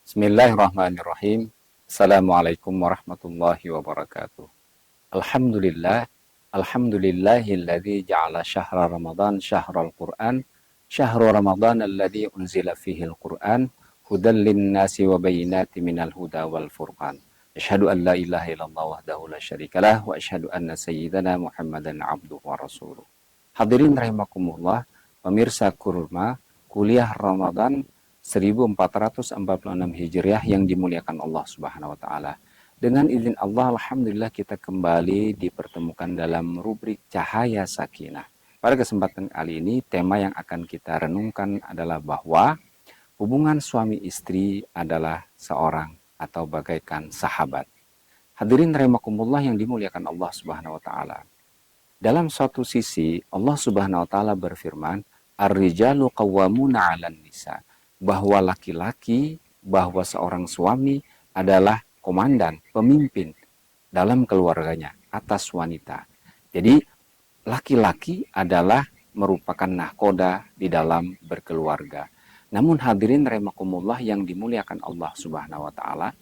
Bismillahirrahmanirrahim. Assalamualaikum warahmatullahi wabarakatuh. Alhamdulillah. Alhamdulillahilladzi ja'ala syahra Ramadan syahral Qur'an. Syahru Ramadan alladzi unzila fihil Qur'an. Hudan linnasi wa bayyinatin minal huda wal furqan. Asyhadu an la ilaha illallah wahdahu la syarikalah wa asyhadu anna sayyidana Muhammadan abduhu wa rasuluh. Hadirin rahimakumullah, pemirsa kurma, kuliah Ramadan 1446 Hijriah yang dimuliakan Allah Subhanahu wa taala. Dengan izin Allah, alhamdulillah kita kembali dipertemukan dalam rubrik Cahaya Sakinah. Pada kesempatan kali ini, tema yang akan kita renungkan adalah bahwa hubungan suami istri adalah seorang atau bagaikan sahabat. Hadirin rahimakumullah yang dimuliakan Allah Subhanahu wa taala. Dalam suatu sisi, Allah Subhanahu wa taala berfirman, "Ar-rijalu qawwamuna 'alan nisa." Bahwa laki-laki, bahwa seorang suami adalah komandan, pemimpin dalam keluarganya atas wanita. Jadi laki-laki adalah merupakan nahkoda di dalam berkeluarga. Namun hadirin rahimakumullah yang dimuliakan Allah Subhanahu wa taala,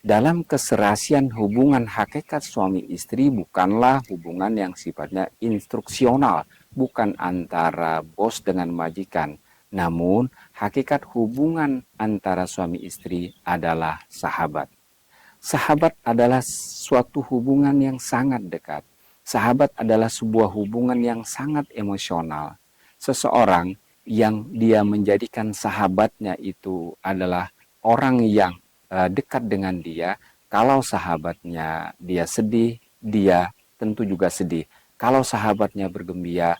dalam keserasian hubungan hakikat suami istri bukanlah hubungan yang sifatnya instruksional, bukan antara bos dengan majikan. Namun, hakikat hubungan antara suami istri adalah sahabat. Sahabat adalah suatu hubungan yang sangat dekat. Sahabat adalah sebuah hubungan yang sangat emosional. Seseorang yang dia menjadikan sahabatnya itu adalah orang yang dekat dengan dia. Kalau sahabatnya dia sedih, dia tentu juga sedih. Kalau sahabatnya bergembira,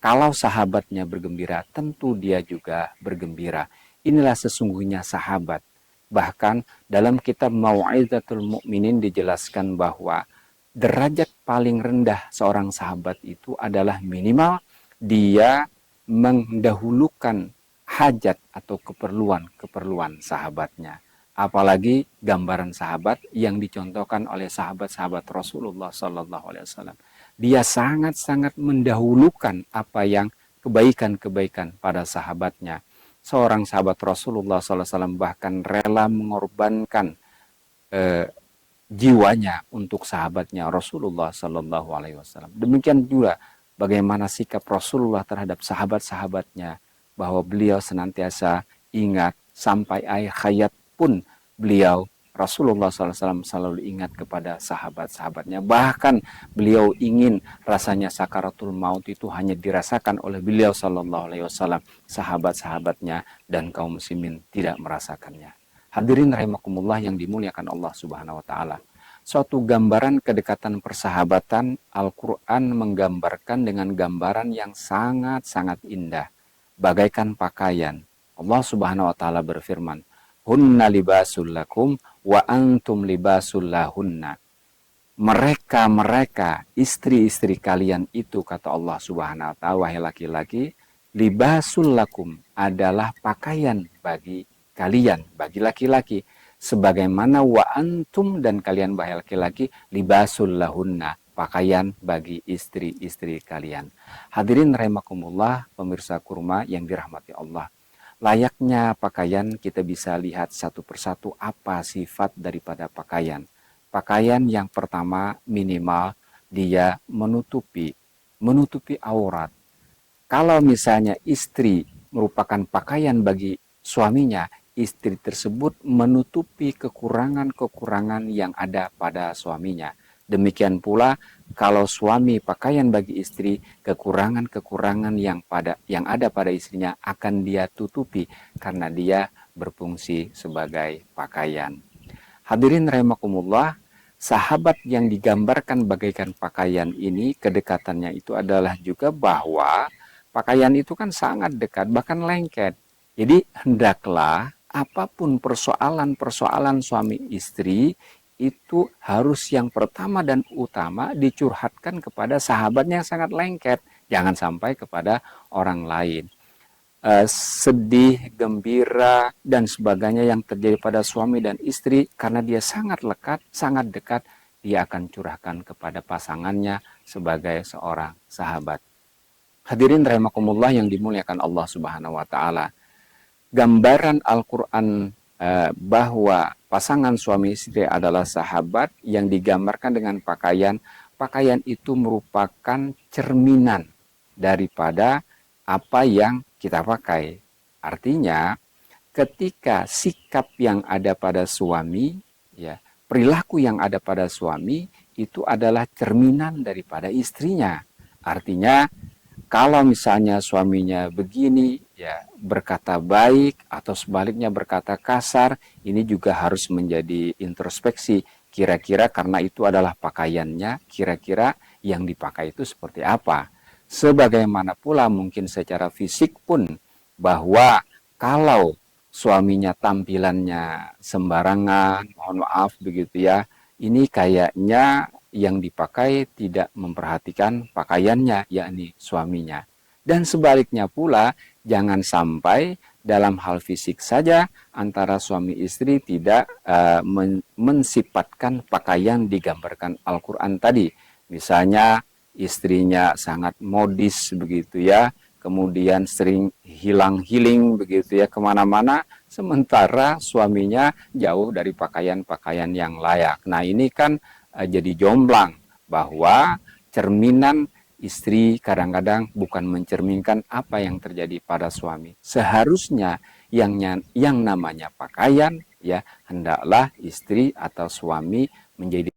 kalau sahabatnya bergembira, tentu dia juga bergembira. Inilah sesungguhnya sahabat. Bahkan dalam kitab Mau'izatul Mu'minin dijelaskan bahwa derajat paling rendah seorang sahabat itu adalah minimal dia mendahulukan hajat atau keperluan sahabatnya. Apalagi gambaran sahabat yang dicontohkan oleh sahabat-sahabat Rasulullah SAW. Dia sangat-sangat mendahulukan apa yang kebaikan-kebaikan pada sahabatnya. Seorang sahabat Rasulullah SAW bahkan rela mengorbankan jiwanya untuk sahabatnya Rasulullah SAW. Demikian juga bagaimana sikap Rasulullah terhadap sahabat-sahabatnya, bahwa beliau senantiasa ingat sampai akhir hayat pun beliau Rasulullah SAW selalu ingat kepada sahabat-sahabatnya. Bahkan beliau ingin rasanya sakaratul maut itu hanya dirasakan oleh beliau SAW. Sahabat-sahabatnya dan kaum muslimin tidak merasakannya. Hadirin rahimakumullah yang dimuliakan Allah Subhanahu wa taala. Suatu gambaran kedekatan persahabatan, Al-Quran menggambarkan dengan gambaran yang sangat-sangat indah. Bagaikan pakaian. Allah Subhanahu wa taala berfirman, "Hunna libasul lakum wa antum libasul lahunna." Mereka, istri-istri kalian itu, kata Allah Subhanahu wa taala, wahai laki-laki, libasul lakum adalah pakaian bagi kalian, bagi laki-laki. Sebagaimana wa antum dan kalian wahai laki-laki, libasul lahunna, pakaian bagi istri-istri kalian. Hadirin rahimakumullah, pemirsa kurma yang dirahmati Allah. Layaknya pakaian, kita bisa lihat satu persatu apa sifat daripada pakaian. Pakaian yang pertama minimal dia menutupi aurat. Kalau misalnya istri merupakan pakaian bagi suaminya, istri tersebut menutupi kekurangan-kekurangan yang ada pada suaminya. Demikian pula kalau suami pakaian bagi istri, kekurangan-kekurangan yang ada pada istrinya akan dia tutupi karena dia berfungsi sebagai pakaian. Hadirin rahimakumullah, sahabat yang digambarkan bagaikan pakaian ini, kedekatannya itu adalah juga bahwa pakaian itu kan sangat dekat, bahkan lengket. Jadi hendaklah apapun persoalan-persoalan suami istri itu harus yang pertama dan utama dicurhatkan kepada sahabatnya yang sangat lengket. Jangan sampai kepada orang lain. Sedih, gembira, dan sebagainya yang terjadi pada suami dan istri, karena dia sangat lekat, sangat dekat, dia akan curahkan kepada pasangannya sebagai seorang sahabat. Hadirin rahimakumullah yang dimuliakan Allah Subhanahu wa taala. Gambaran Al-Qur'an bahwa pasangan suami istri adalah sahabat yang digambarkan dengan pakaian. Pakaian itu merupakan cerminan daripada apa yang kita pakai. Artinya, ketika sikap yang ada pada suami, ya, perilaku yang ada pada suami itu adalah cerminan daripada istrinya. Artinya, kalau misalnya suaminya begini, ya berkata baik atau sebaliknya berkata kasar, ini juga harus menjadi introspeksi. Kira-kira karena itu adalah pakaiannya, kira-kira yang dipakai itu seperti apa. Sebagaimana pula mungkin secara fisik pun, bahwa kalau suaminya tampilannya sembarangan, mohon maaf begitu ya, ini kayaknya yang dipakai tidak memperhatikan pakaiannya, yakni suaminya. Dan sebaliknya pula, jangan sampai dalam hal fisik saja antara suami istri tidak mensifatkan pakaian digambarkan Al-Quran tadi. Misalnya istrinya sangat modis begitu ya, kemudian sering hilang-hiling begitu ya kemana-mana, sementara suaminya jauh dari pakaian-pakaian yang layak. Nah ini kan jadi jomblang, bahwa cerminan istri kadang-kadang bukan mencerminkan apa yang terjadi pada suami. Seharusnya yang namanya pakaian ya hendaklah istri atau suami menjadi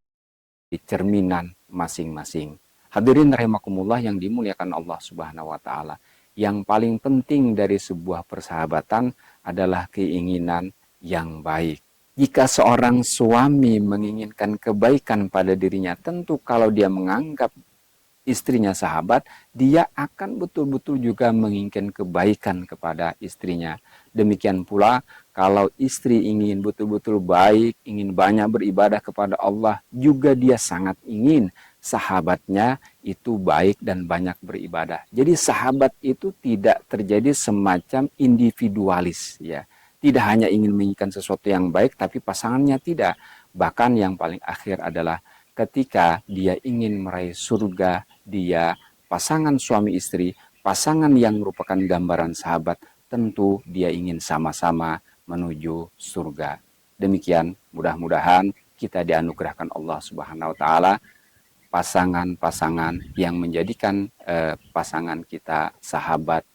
cerminan masing-masing. Hadirin rahimakumullah yang dimuliakan Allah Subhanahu wa taala. Yang paling penting dari sebuah persahabatan adalah keinginan yang baik. Jika seorang suami menginginkan kebaikan pada dirinya, tentu kalau dia menganggap istrinya sahabat, dia akan betul-betul juga menginginkan kebaikan kepada istrinya. Demikian pula kalau istri ingin betul-betul baik, ingin banyak beribadah kepada Allah, juga dia sangat ingin sahabatnya itu baik dan banyak beribadah. Jadi sahabat itu tidak terjadi semacam individualis ya. Tidak hanya ingin menginginkan sesuatu yang baik, tapi pasangannya tidak. Bahkan yang paling akhir adalah ketika dia ingin meraih surga, dia pasangan suami istri, pasangan yang merupakan gambaran sahabat, tentu dia ingin sama-sama menuju surga. Demikian, mudah-mudahan kita dianugerahkan Allah Subhanahu wa taala pasangan-pasangan yang menjadikan pasangan kita sahabat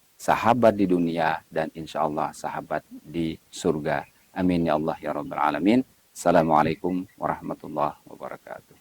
di dunia dan insya Allah sahabat di surga. Amin ya Allah ya Rabbal Alamin. Assalamualaikum warahmatullahi wabarakatuh.